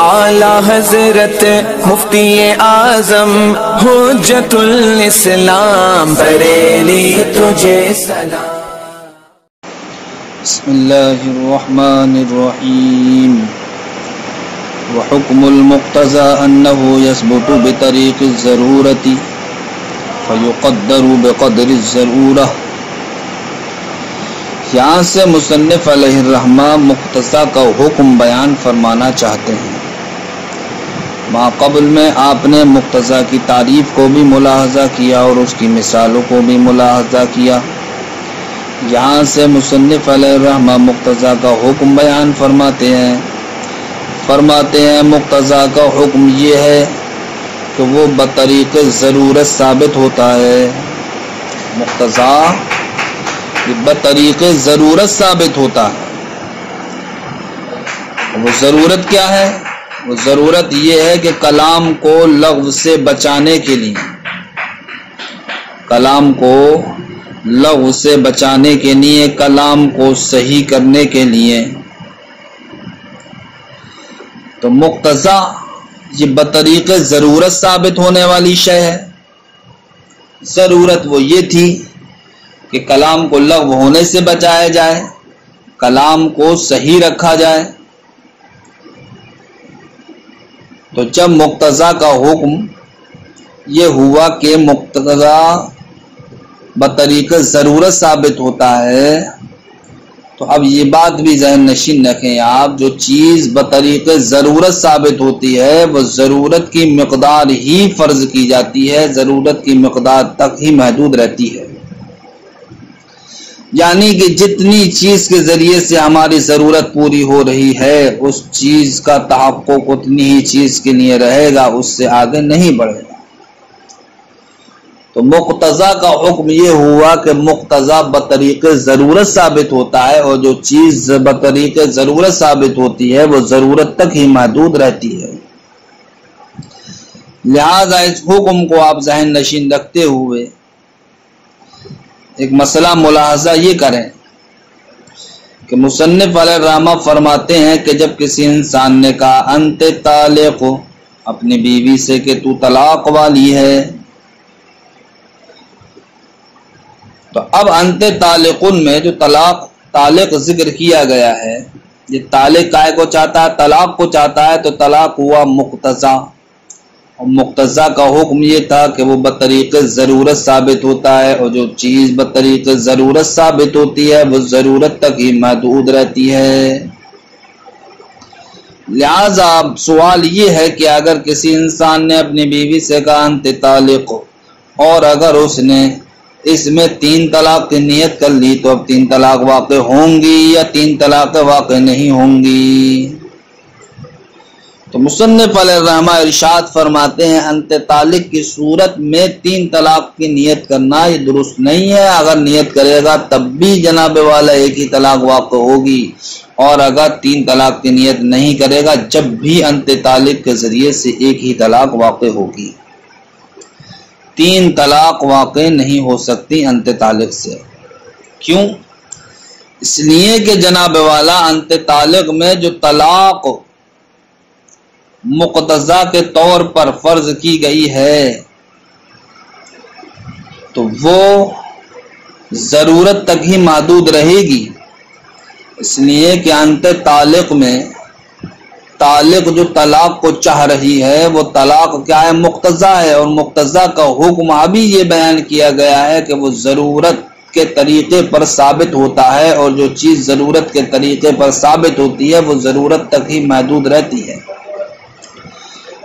اعلی حضرت مفتی اعظم حجت الاسلام بریلی تجھے سلام۔ بسم اللہ الرحمن الرحیم۔ وحکم المقتضى انه يثبت بطریق الضرورت فیقدر بقدر الضرورہ۔ یہاں سے مصنف علیہ الرحمہ مقتضیٰ کا حکم بیان فرمانا چاہتے ہیں۔ ما قبل میں آپ نے مقتضیٰ کی تعریف کو بھی ملاحظہ کیا اور اس کی مثالوں کو بھی ملاحظہ کیا۔ یہاں سے مصنف علیہ الرحمہ مقتضیٰ کا حکم بیان فرماتے ہیں مقتضیٰ کا حکم یہ ہے کہ وہ بطریق ضرورت ثابت ہوتا ہے۔ مقتضیٰ بطریق ضرورت ثابت ہوتا ہے۔ وہ ضرورت کیا ہے؟ وہ ضرورت یہ ہے کہ کلام کو لغو سے بچانے کے لیے، کلام کو لغو سے بچانے کے لیے، کلام کو صحیح کرنے کے لیے، تو مقتضیٰ یہ بطریق ضرورت ثابت ہونے والی شے ہے۔ ضرورت وہ یہ تھی کہ کلام کو لغو ہونے سے بچایا جائے، کلام کو صحیح رکھا جائے۔ تو جب مقتضیٰ کا حکم یہ ہوا کہ مقتضیٰ بطریق ضرورت ثابت ہوتا ہے، تو اب یہ بات بھی ذہن نشین رکھیں آپ، جو چیز بطریق ضرورت ثابت ہوتی ہے وہ ضرورت کی مقدار ہی فرض کی جاتی ہے، ضرورت کی مقدار تک ہی محدود رہتی ہے۔ یعنی کہ جتنی چیز کے ذریعے سے ہماری ضرورت پوری ہو رہی ہے اس چیز کا تحقق اتنی ہی چیز کے لیے رہے گا، اس سے آگے نہیں بڑھے گا۔ تو مقتضیٰ کا حکم یہ ہوا کہ مقتضیٰ بطریق ضرورت ثابت ہوتا ہے، اور جو چیز بطریق ضرورت ثابت ہوتی ہے وہ ضرورت تک ہی محدود رہتی ہے۔ لہذا اس حکم کو آپ ذہن نشین رکھتے ہوئے ایک مسئلہ ملاحظہ یہ کریں کہ مصنف علیہ الرحمہ فرماتے ہیں کہ جب کسی انسان نے کہا انت طالق، اپنی بیوی سے کہ تو طلاق والی ہے، تو اب انت طالقن میں جو طالق ذکر کیا گیا ہے، یہ طالق کائے کو چاہتا ہے؟ طلاق کو چاہتا ہے، تو طلاق ہوا مقتضیٰ، اور مقتضیٰ کا حکم یہ تھا کہ وہ بطریق ضرورت ثابت ہوتا ہے، اور جو چیز بطریق ضرورت ثابت ہوتی ہے وہ ضرورت تک ہی محدود رہتی ہے۔ لہذا سوال یہ ہے کہ اگر کسی انسان نے اپنی بیوی سے کہا انت طالق، اور اگر اس نے اس میں 3 طلاق کی نیت کر لی، تو اب 3 طلاق واقع ہوں گی یا 3 طلاق واقع نہیں ہوں گی؟ تو مصنف علیہ الرحمہ ارشاد فرماتے ہیں انت طالق کی صورت میں 3 طلاق کی نیت کرنا یہ درست نہیں ہے۔ اگر نیت کرے گا تب بھی جناب والا ایک ہی طلاق واقع ہوگی، اور اگر 3 طلاق کی نیت نہیں کرے گا جب بھی انت طالق کے ذریعے سے ایک ہی طلاق واقع ہوگی۔ 3 طلاق واقع نہیں ہو سکتی انت طالق سے۔ کیوں؟ اس لیے کہ جناب والا انت طالق میں جو طلاق مقتضیٰ کے طور پر فرض کی گئی ہے تو وہ ضرورت تک ہی محدود رہے گی، اس لیے کہ انت طالق میں طالق جو طلاق کو چاہ رہی ہے وہ طلاق کیا ہے؟ مقتضیٰ ہے، اور مقتضیٰ کا حکم ابھی یہ بیان کیا گیا ہے کہ وہ ضرورت کے طریقے پر ثابت ہوتا ہے، اور جو چیز ضرورت کے طریقے پر ثابت ہوتی ہے وہ ضرورت تک ہی محدود رہتی ہے۔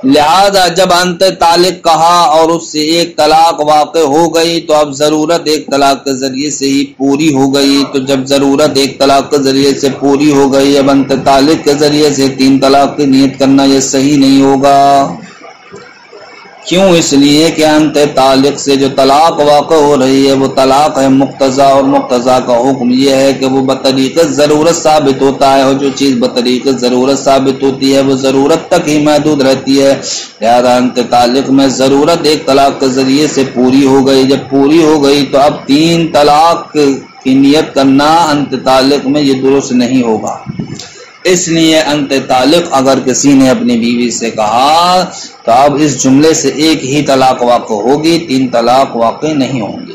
لہذا جب انت طالق کہا اور اس سے ایک طلاق واقع ہو گئی تو اب ضرورت ایک طلاق کے ذریعے سے ہی پوری ہو گئی۔ تو جب ضرورت ایک طلاق کے ذریعے سے پوری ہو گئی، اب انت طالق کے ذریعے سے 3 طلاق کی نیت کرنا یہ صحیح نہیں ہوگا۔ کیوں؟ اس لیے کہ انت طالق سے جو طلاق واقع ہو رہی ہے وہ طلاق ہے مقتضیٰ، اور مقتضیٰ کا حکم یہ ہے کہ وہ بطریق ضرورت ثابت ہوتا ہے، اور جو چیز بطریق ضرورت ثابت ہوتی ہے وہ ضرورت تک ہی محدود رہتی ہے۔ لہذا انت طالق میں ضرورت ایک طلاق کے ذریعے سے پوری ہو گئی، جب پوری ہو گئی تو اب 3 طلاق کی نیت کرنا انت طالق میں یہ درست نہیں ہوگا۔ اس لیے انت طالق اگر کسی نے اپنی بیوی سے کہا تو اب اس جملے سے ایک ہی طلاق واقع ہوگی، 3 طلاق واقع نہیں ہوں گے۔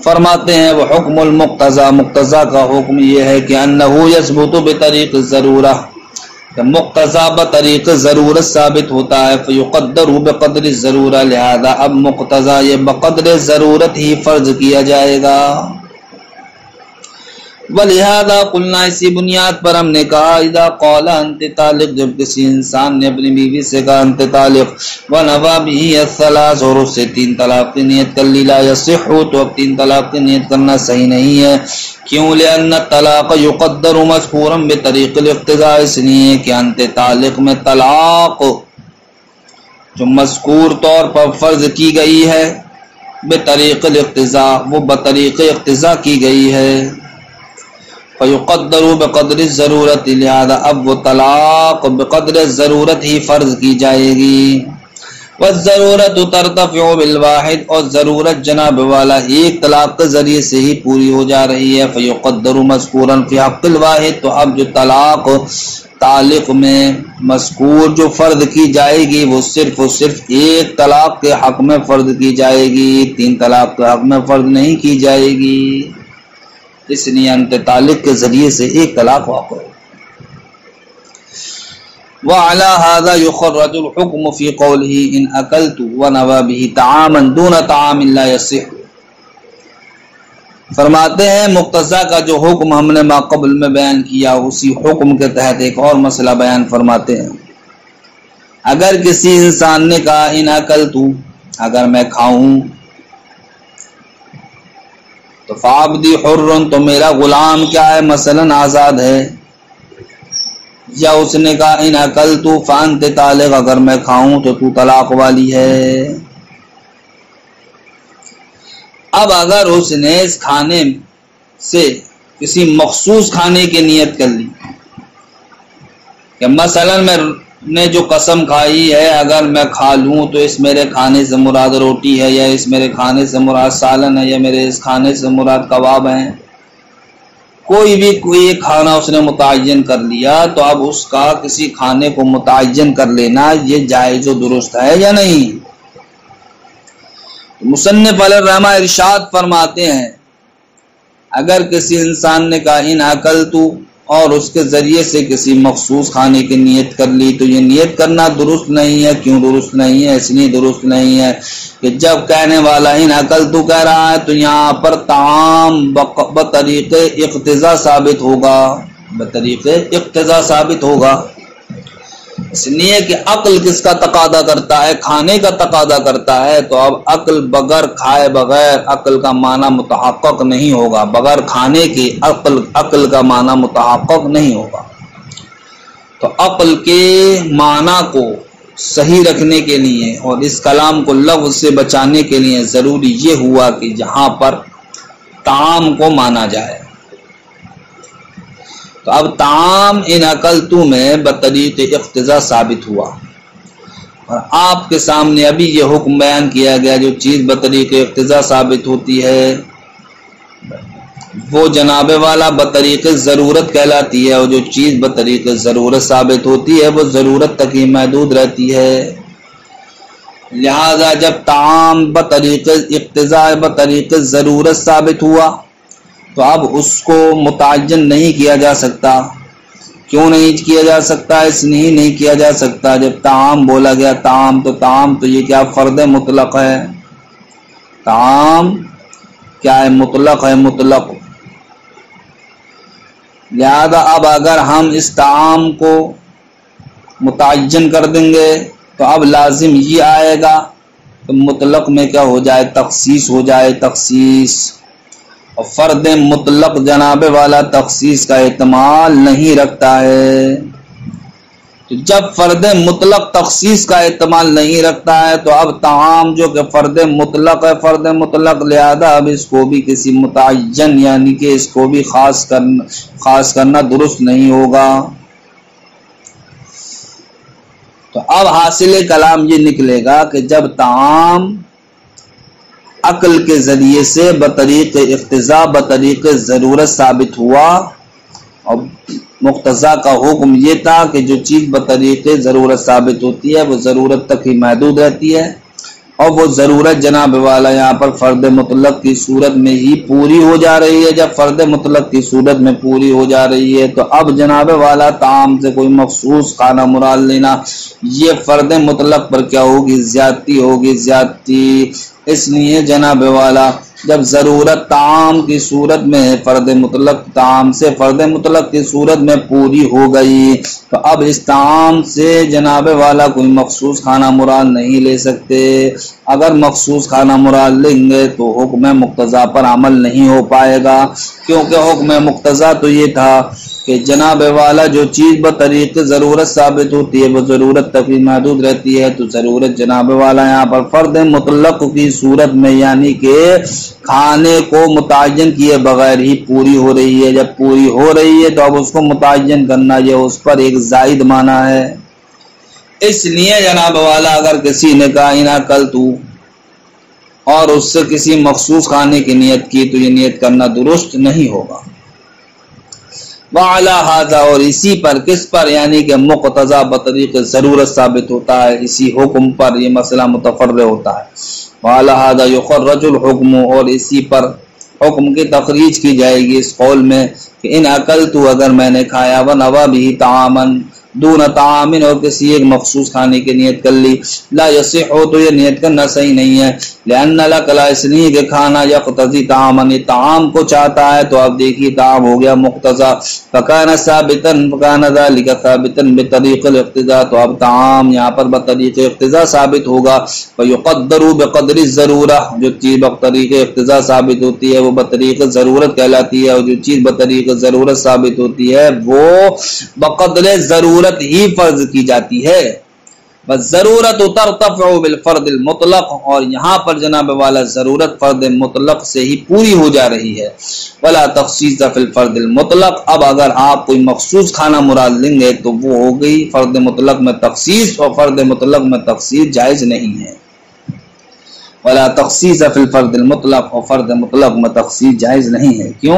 فرماتے ہیں وہ حکم المقتضی، مقتضی کا حکم یہ ہے کہ انہ یثبت بطریق الضرورہ، کہ مقتضی بطریق ضرورت ثابت ہوتا ہے، فیقدر بقدر الضرورہ، لہذا اب مقتضی یہ بقدر ضرورت ہی فرض کیا جائے گا۔ ولہذا قلنا، اسی بنیاد پر ہم نے کہا اذا قال انت طالق، جب کسی انسان نے اپنی بیوی سے کہا انت طالق، ونوى به الثلاث، اور اس سے 3 طلاق کی نیت کر لی، لا يصح، تو اب 3 طلاق کی نیت کرنا صحیح نہیں ہے۔ کیوں؟ لأن الطلاق يقدر مذکورا بطریق الاقتضاء، اس لیے کہ انت طالق میں طلاق جو مذکور طور پر فرض کی گئی ہے بطریق الاقتضاء، وہ بطریق اقتضاء کی گئی ہے، فیقدر بقدر الضرورت، لہذا اب وہ طلاق بقدر ضرورت ہی فرض کی جائے گی۔ والضرورت ترتفع بالواحد، اور ضرورت جناب والا ایک طلاق کے ذریعے سے ہی پوری ہو جا رہی ہے، فیقدر مذکورا فی حق الواحد، تو اب جو طلاق طالق میں مذکور جو فرض کی جائے گی وہ صرف اور صرف ایک طلاق کے حق میں فرض کی جائے گی، 3 طلاق کے حق میں فرض نہیں کی جائے گی، اس لیے انت طالق کے ذریعے سے ایک طلاق واقع ہے۔ وعلى هذا يخرج الحكم في قوله ان اكلت ونوى به طعاما دون طعام لا يصح۔ فرماتے ہیں مقتضی کا جو حکم ہم نے ما قبل میں بیان کیا، اسی حکم کے تحت ایک اور مسئلہ بیان فرماتے ہیں۔ اگر کسی انسان نے کہا ان اکلت، اگر میں کھاؤں، تو فعبدی حر، تو میرا غلام کیا ہے، مثلا آزاد ہے، یا اس نے کہا ان اکلت فانت طالق، اگر میں کھاؤں تو تو طلاق والی ہے۔ اب اگر اس نے اس کھانے سے کسی مخصوص کھانے کی نیت کر لی کہ مثلا میں نے جو قسم کھائی ہے اگر میں کھا لوں تو اس میرے کھانے سے مراد روٹی ہے، یا اس میرے کھانے سے مراد سالن ہے، یا میرے اس کھانے سے مراد کباب ہیں، کوئی کھانا اس نے متعین کر لیا، تو اب اس کا کسی کھانے کو متعین کر لینا یہ جائز و درست ہے یا نہیں؟ مصنف علیہ الرحمہ ارشاد فرماتے ہیں اگر کسی انسان نے کہا ان اکلت اور اس کے ذریعے سے کسی مخصوص کھانے کی نیت کر لی، تو یہ نیت کرنا درست نہیں ہے۔ کیوں درست نہیں ہے؟ اس لیے درست نہیں ہے کہ جب کہنے والا ان اکلت کہہ رہا ہے تو یہاں پر طعام بطریق اقتضاء ثابت ہوگا، بطریق اقتضاء ثابت ہوگا، اس لیے کہ عقل کس کا تقاضا کرتا ہے؟ کھانے کا تقاضا کرتا ہے، تو اب عقل بغیر کھائے بغیر عقل کا معنی متحقق نہیں ہوگا، بغیر کھانے کی عقل کا معنی متحقق نہیں ہوگا۔ تو عقل کے معنی کو صحیح رکھنے کے لیے اور اس کلام کو لفظ سے بچانے کے لیے ضروری یہ ہوا کہ جہاں پر طعام کو مانا جائے، تو اب طعام ان اکلت میں بطریق اقتضاء ثابت ہوا، اور آپ کے سامنے ابھی یہ حکم بیان کیا گیا جو چیز بطریق اقتضاء ثابت ہوتی ہے وہ جناب والا بطریق ضرورت کہلاتی ہے، اور جو چیز بطریق ضرورت ثابت ہوتی ہے وہ ضرورت تک ہی محدود رہتی ہے۔ لہذا جب طعام بطریق اقتضاء بطریق ضرورت ثابت ہوا تو اب اس کو متعین نہیں کیا جا سکتا۔ کیوں نہیں کیا جا سکتا؟ اس لیے نہیں کیا جا سکتا جب طعام بولا گیا، طعام تو یہ کیا فرد مطلق ہے؟ طعام کیا ہے؟ مطلق ہے، مطلق۔ لہذا اب اگر ہم اس طعام کو متعین کر دیں گے تو اب لازم یہ آئے گا کہ مطلق میں کیا ہو جائے؟ تخصیص ہو جائے، تخصیص، اور فرد مطلق جناب والا تخصیص کا احتمال نہیں رکھتا ہے۔ تو جب فرد مطلق تخصیص کا احتمال نہیں رکھتا ہے تو اب طعام جو کہ فرد مطلق ہے، فرد مطلق، لہذا اب اس کو بھی کسی متعین یعنی کہ اس کو بھی خاص کرنا درست نہیں ہوگا۔ تو اب حاصل کلام یہ نکلے گا کہ جب طعام عقل کے ذریعے سے بطریق اقتضاء بطریق ضرورت ثابت ہوا اور مقتضا کا حکم یہ تھا کہ جو چیز بطریق ضرورت ثابت ہوتی ہے وہ ضرورت تک ہی محدود رہتی ہے، اور وہ ضرورت جناب والا یہاں پر فرد مطلق کی صورت میں ہی پوری ہو جا رہی ہے۔ جب فرد مطلق کی صورت میں پوری ہو جا رہی ہے تو اب جناب والا طعام سے کوئی مخصوص کھانا مراد لینا یہ فرد مطلق پر کیا ہوگی؟ زیادتی ہوگی، زیادتی۔ اس لیے جناب والا جب ضرورت طعام کی صورت میں فرد مطلق طعام سے فرد مطلق کی صورت میں پوری ہو گئی تو اب اس طعام سے جناب والا کوئی مخصوص کھانا مراد نہیں لے سکتے۔ اگر مخصوص کھانا مراد لیں گے تو حکم مقتضا پر عمل نہیں ہو پائے گا، کیونکہ حکم مقتضا تو یہ تھا کہ جناب والا جو چیز بطریق ضرورت ثابت ہوتی ہے وہ ضرورت تک ہی محدود رہتی ہے، تو ضرورت جناب والا یہاں پر فرد مطلق کی صورت میں یعنی کہ کھانے کو متعین کیے بغیر ہی پوری ہو رہی ہے۔ جب پوری ہو رہی ہے تو اب اس کو متعین کرنا یہ اس پر ایک زائد معنی ہے۔ اس لیے جناب والا اگر کسی نے کہا انا کل تو اور اس سے کسی مخصوص کھانے کی نیت کی تو یہ نیت کرنا درست نہیں ہوگا۔ وعلی ھذا اور اسی پر، کس پر؟ یعنی کہ مقتضا بطریق ضرورت ثابت ہوتا ہے، اسی حکم پر یہ مسئلہ متفرع ہوتا ہے۔ وعلی ھذا یخرج الحکم اور اسی پر حکم کی تخریج کی جائے گی اس قول میں کہ ان اکلت اگر میں نے کھایا ونوی به طعاما دون طعام اور کسی ایک مخصوص کھانے کی نیت کر لی لا یصح تو یہ نیت کرنا صحیح نہیں ہے، لأن لک لا اس لیے کہ کھانا یقتضی طعاما طعام کو چاہتا ہے تو اب دیکھیے طعام ہو گیا مقتضا فکان ثابتا فکان ذلك ثابتا بطریق الاقتضاء تو اب طعام یہاں پر بطریق اقتضاء ثابت ہوگا فیقدر بقدر الضرورہ جو چیز بطریق اقتضاء ثابت ہوتی ہے وہ بطریق ضرورت کہلاتی ہے، اور جو چیز بطریق ضرورت ثابت ہوتی ہے وہ بقدر ضرورت ہی فرض کی جاتی ہے۔ بس ضرورت ترتفع بالفرد المطلق اور یہاں پر جناب والا ضرورت فرد مطلق سے ہی پوری ہو جا رہی ہے۔ ولا تخصیص فی الفرد المطلق اب اگر آپ کوئی مخصوص کھانا مراد لیں گے تو وہ ہو گئی فرد مطلق میں تخصیص، اور فرد مطلق میں تخصیص جائز نہیں ہے۔ ولا تخصیص فی الفرد المطلق اور فرد مطلق میں تخصیص جائز نہیں ہے، کیوں؟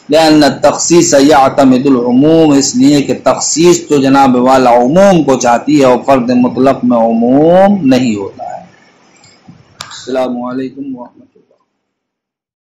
لأن التخصیص یعتمد العموم اس لیے کہ تخصیص تو جناب والا عموم کو چاہتی ہے اور فرد مطلق میں عموم نہیں ہوتا ہے۔ السلام علیکم ورحمۃ اللہ۔